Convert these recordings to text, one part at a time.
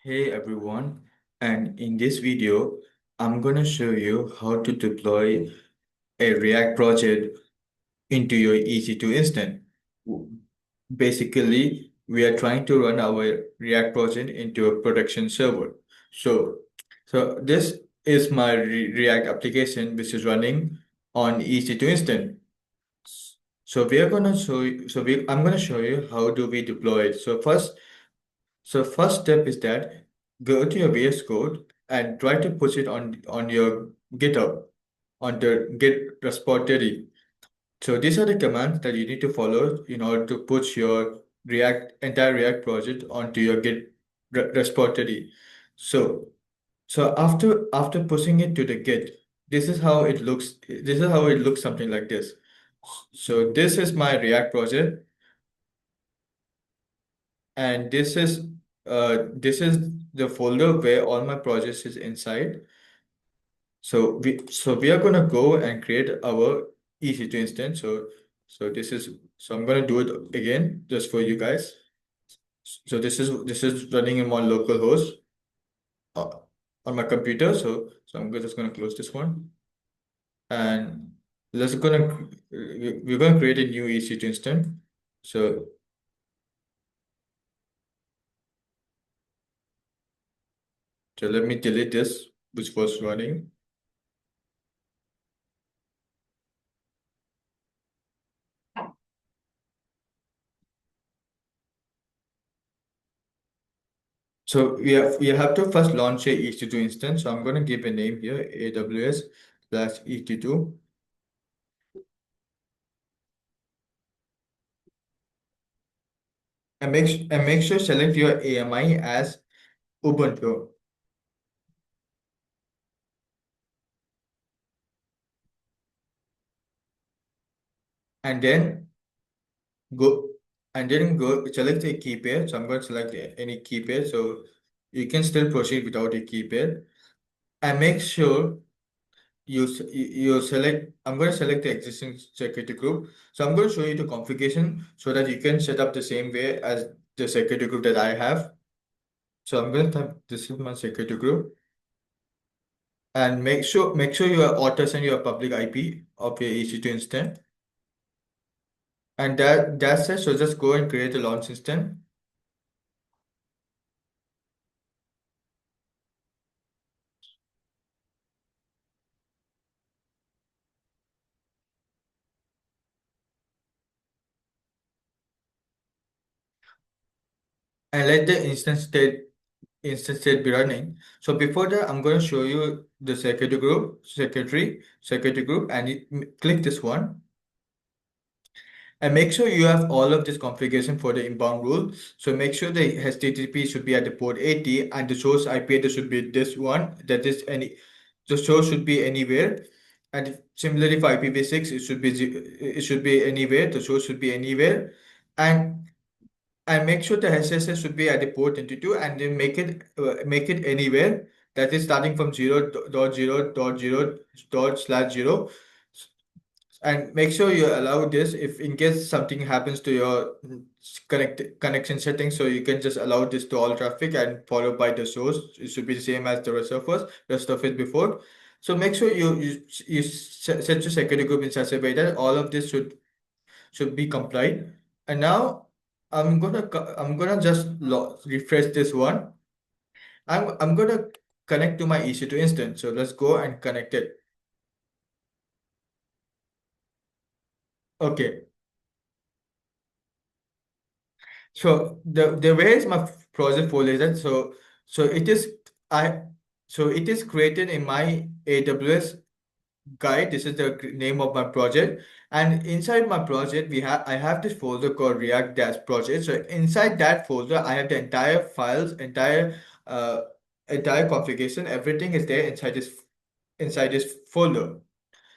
Hey everyone, and in this video, I'm gonna show you how to deploy a React project into your EC2 instance. W- Basically, we are trying to run our React project into a production server. So, so this is my React application which is running on EC2 instance. So we are gonna show you, I'm gonna show you how do we deploy it. So first step is that go to your VS Code and try to push it on your GitHub, on the Git repository. So these are the commands that you need to follow in order to push your entire React project onto your Git repository. So so after pushing it to the Git, this is how it looks. This is how it looks, something like this. So this is my React project, and this is the folder where all my projects is inside. So we are gonna go and create our EC2 instance. So I'm gonna do it again just for you guys. So this is running in my local host uh, on my computer. So I'm just gonna close this one, and we're gonna create a new EC2 instance. So so let me delete this which was running. So we have to first launch a EC2 instance. So I'm going to give a name here, AWS/EC2. And make sure select your AMI as Ubuntu. And then go go select a key pair. So I'm going to select any key pair. So you can still proceed without a key pair. And make sure you select. I'm going to select the existing security group. So I'm going to show you the configuration so that you can set up the same way as the security group that I have. So I'm going to type this is my security group, and make sure you are auto send your public IP of your EC2 instance. And that's it. So just go and create a launch instance. And let the instance state be running. So before that, I'm going to show you the security group, and click this one. And make sure you have all of this configuration for the inbound rule. So make sure the HTTP should be at the port 80, and the source IP address should be this one. That is the source should be anywhere. And similarly for IPv6, it should be anywhere. The source should be anywhere. And make sure the SSL should be at the port 22, and then make it anywhere. That is starting from 0.0.0.0/0. And make sure you allow this if in case something happens to your connection settings, so you can just allow this to all traffic and followed by the source. It should be the same as the rest of it before. So make sure you set your security group in such a way that all of this should be complied. And now I'm gonna just refresh this one. I'm gonna connect to my EC2 instance. So let's go and connect it. Okay. So the way is my project folder is that so it is I so it is created in my AWS guide. This is the name of my project, and inside my project I have this folder called React Dash Project. So inside that folder I have the entire files, uh entire configuration. Everything is there inside this folder.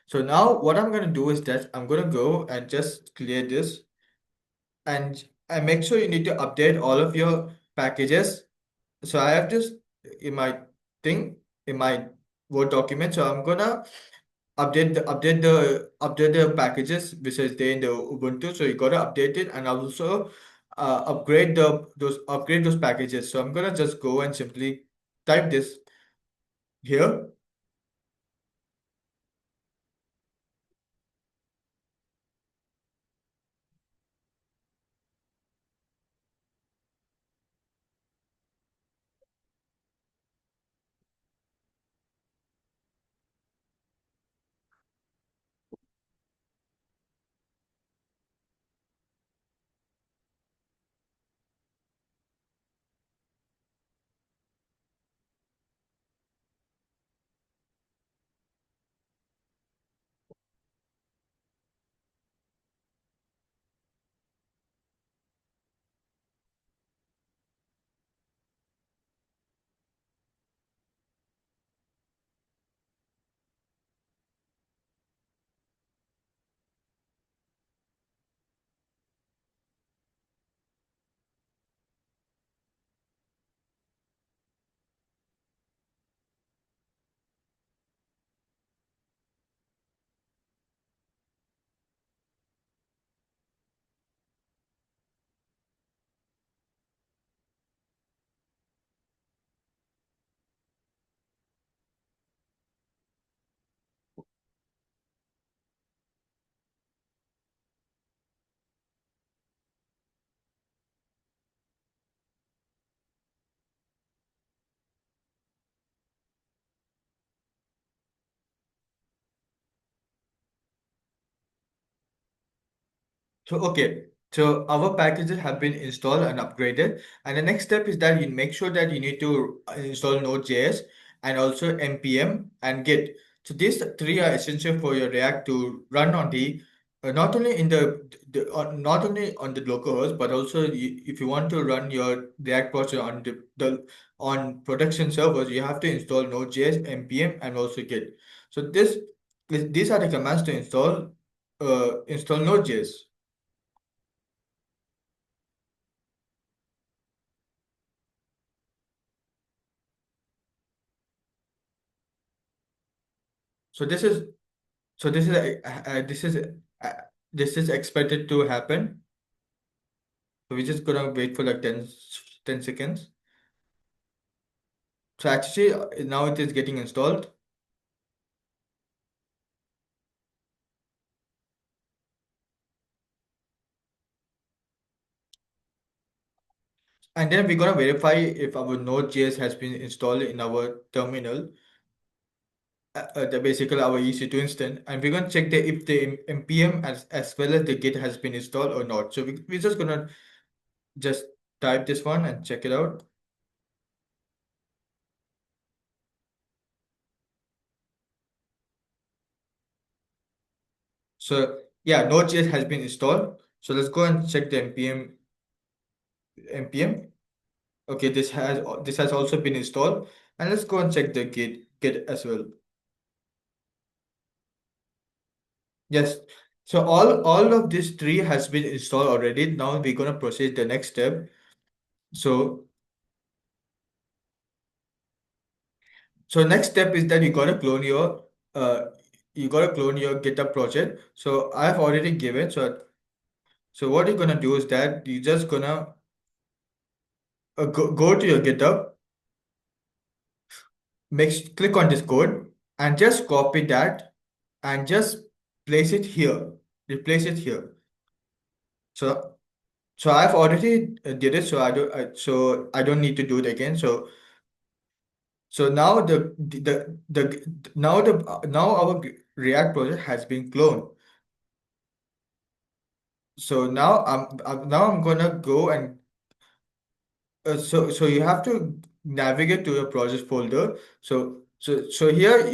So now what I'm gonna do is that I'm gonna go and just clear this, and make sure you need to update all of your packages. So I have this in my thing in my Word document. So I'm gonna update the packages which is there in the Ubuntu. So you gotta update it, and also upgrade those packages. So I'm gonna just go and simply type this here. So, okay, so our packages have been installed and upgraded. And the next step is that you make sure that you need to install Node.js and also npm and Git. So these three are essential for your React to run on the not only in not only on the local host, but also if you want to run your React project on the on production servers, you have to install Node.js, npm, and also Git. So these are the commands to install Node.js. So so this is this is uh, this is expected to happen. So we're just gonna wait for like 10 seconds. So actually now it is getting installed, and then we're gonna verify if our Node.js has been installed in our terminal, the basically our EC2 instance, and we're gonna check if the npm as well as the Git has been installed or not. So we're just gonna just type this one and check it out. So yeah, Node.js has been installed. So let's go and check the npm. Okay, this has also been installed. And let's go and check the Git as well. Yes. So all of this tree has been installed already. Now we're gonna proceed the next step. So next step is that you gotta clone your GitHub project. So I've already given. So what you're gonna do is that you're just gonna go to your GitHub, click on this code, and just copy that and just place it here. Replace it here. So So I've already did it, so I don't need to do it again. So now now our React project has been cloned. So now I'm gonna go and so you have to navigate to your project folder. So here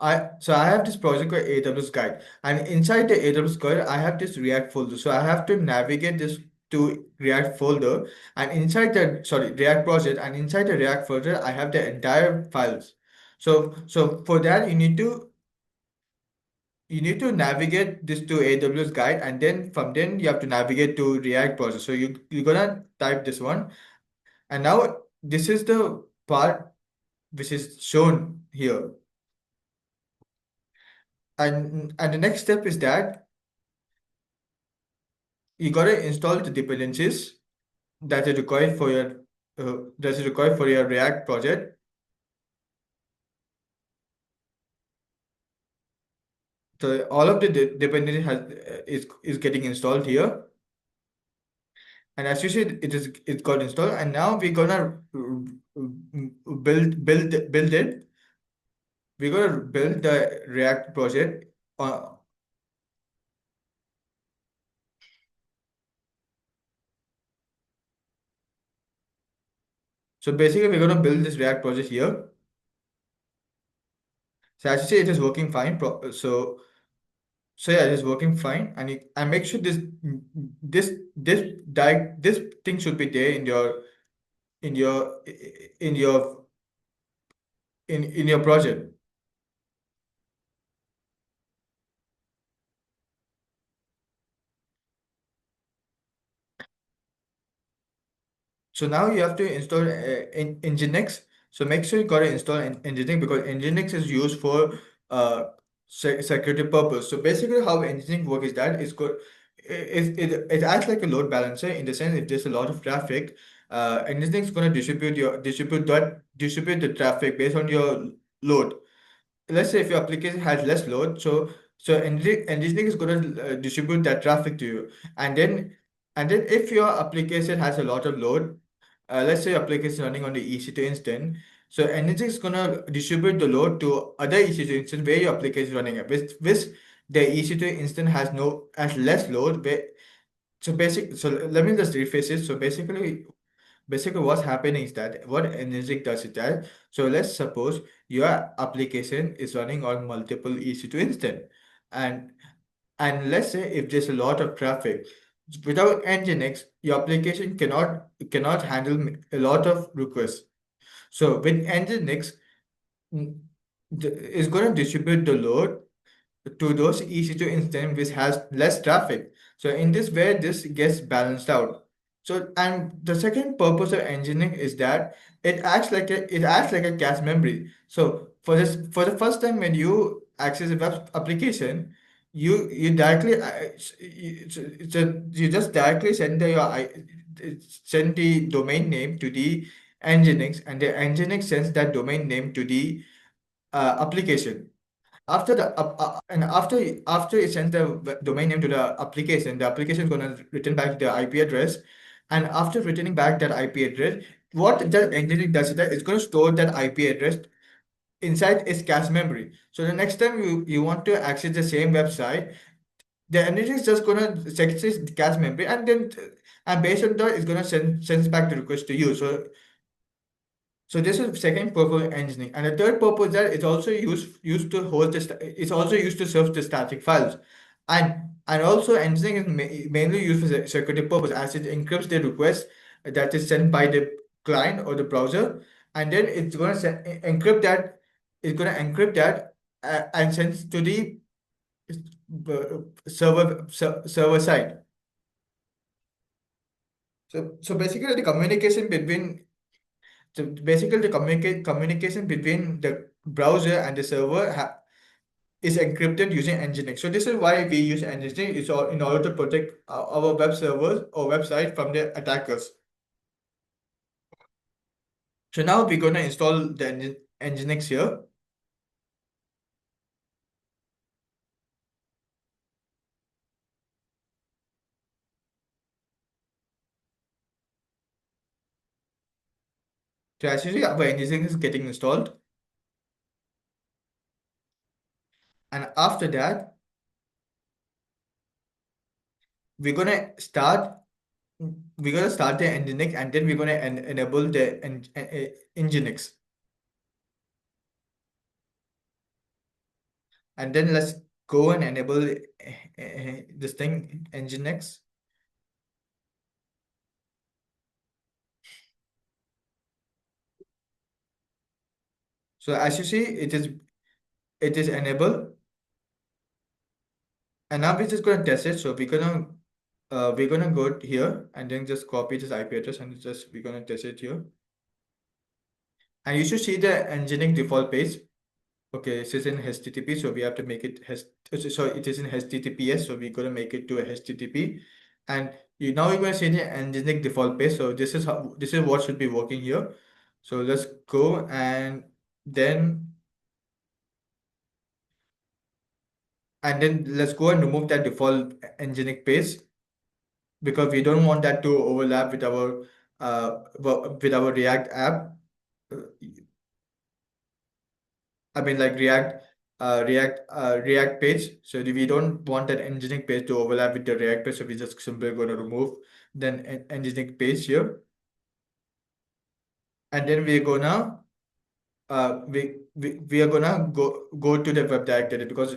I have this project called AWS Guide, and inside the AWS Guide I have this React folder. So I have to navigate this to React folder, and inside the sorry React project, and inside the React folder I have the entire files. So for that you need to navigate this to AWS Guide, and then from then you have to navigate to React project. So you're gonna type this one. And now this is the part which is shown here. And the next step is that you gotta install the dependencies that is required for your React project. So all of the dependency is getting installed here, and as you see, it got installed, and now we're gonna build it. We're gonna build the React project. Uh, so basically, we're gonna build this React project here. So as you see, it is working fine. So yeah, it is working fine, and and make sure this thing should be there in your in your in your project. So now you have to install Nginx. So make sure you got to install Nginx, because Nginx is used for security purpose. So basically, how Nginx works is that it acts like a load balancer, in the sense if there's a lot of traffic, Nginx is going to distribute the traffic based on your load. Let's say if your application has less load, so Nginx is going to distribute that traffic to you, and then if your application has a lot of load, let's say your application running on the EC2 instance, so Nginx is going to distribute the load to other EC2 instance where your application is running at, which the EC2 instance has less load. So let me just rephrase it. So basically what's happening is that what Nginx does is that, so let's suppose your application is running on multiple EC2 instance, and let's say if there's a lot of traffic, without Nginx, your application cannot handle a lot of requests. So with Nginx, mm, is going to distribute the load to those EC2 instance which has less traffic. So in this way, this gets balanced out. So, and the second purpose of Nginx is that it acts like a cache memory. So for the first time when you access a web application, you directly you just directly send the domain name to the Nginx, and the Nginx sends that domain name to the application. After it sends the domain name to the application is gonna return back the IP address, and after returning back that IP address, what the engineering does is that it's gonna store that IP address inside its cache memory. So the next time you want to access the same website, the engineering is just gonna check its cache memory, and based on that, it's gonna sends back the request to you. So this is second purpose of engineering, and the third purpose that it's also used to hold it's also used to serve the static files, and also engineering is mainly used for security purpose, as it encrypts the request that is sent by the client or the browser, and then it's going to encrypt that. It's going to encrypt that and sends to the server side. So basically, the communication between the browser and the server is encrypted using Nginx. So this is why we use Nginx. It's all in order to protect our web servers or website from the attackers. So now we're gonna install the Nginx here. So as you see, our Nginx is getting installed, and after that, we're gonna start. We're gonna start the Nginx, and then we're gonna enable the Nginx. And then let's go and enable this thing, Nginx. So as you see, it is enabled, and now we're just gonna test it. So we're gonna go here and then just copy this IP address, and just we're gonna test it here. And you should see the Nginx default page. Okay, this is in HTTP, so we have to make it has. So it is in HTTPS, so we're gonna make it to a HTTP. And now you're going to see the Nginx default page. So this is what should be working here. So let's go, then let's go and remove that default Nginx page, because we don't want that to overlap with our with our React app. Uh, I mean, like React page. So we don't want that Nginx page to overlap with the React page. So we just simply going to remove then Nginx page here, and then we're gonna we are gonna go to the web directory, because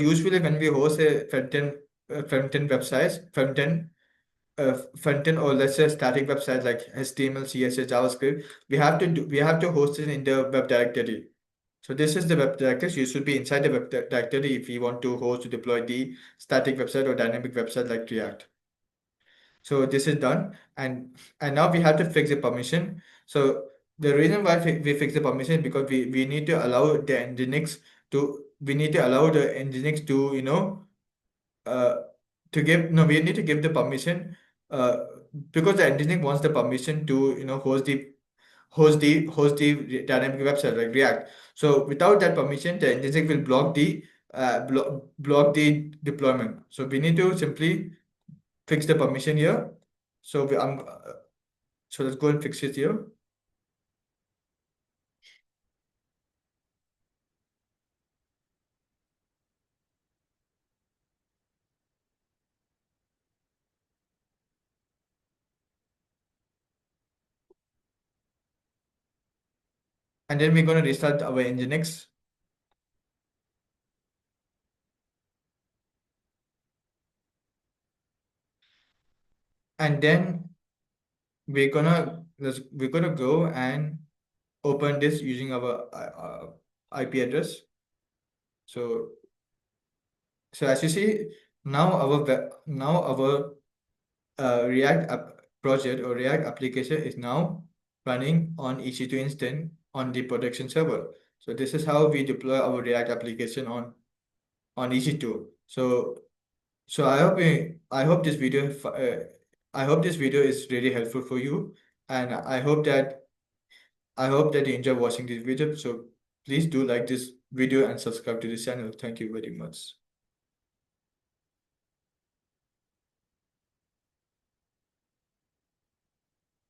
usually when we host a front-end websites front-end, or let's say static websites like HTML, CSS, JavaScript, we have to host it in the web directory. So this is the web directory. So you should be inside the web directory if you want to host to deploy the static website or dynamic website like React. So this is done, and now we have to fix the permission. So the reason why we fix the permission is because we need to allow the Nginx we need to allow the Nginx to uh to give no we need to give the permission, uh because the Nginx wants the permission to host the dynamic website like React. So without that permission, the Nginx will block the deployment. So we need to simply fix the permission here. So so let's go and fix it here, and then we're going to restart our Nginx, and then we're gonna go and open this using our IP address. So as you see, now our React app project or React application is now running on EC2 instance on the production server. So this is how we deploy our React application on EC2. So I hope this video is really helpful for you, and I hope that you enjoy watching this video. So please do like this video and subscribe to this channel. Thank you very much.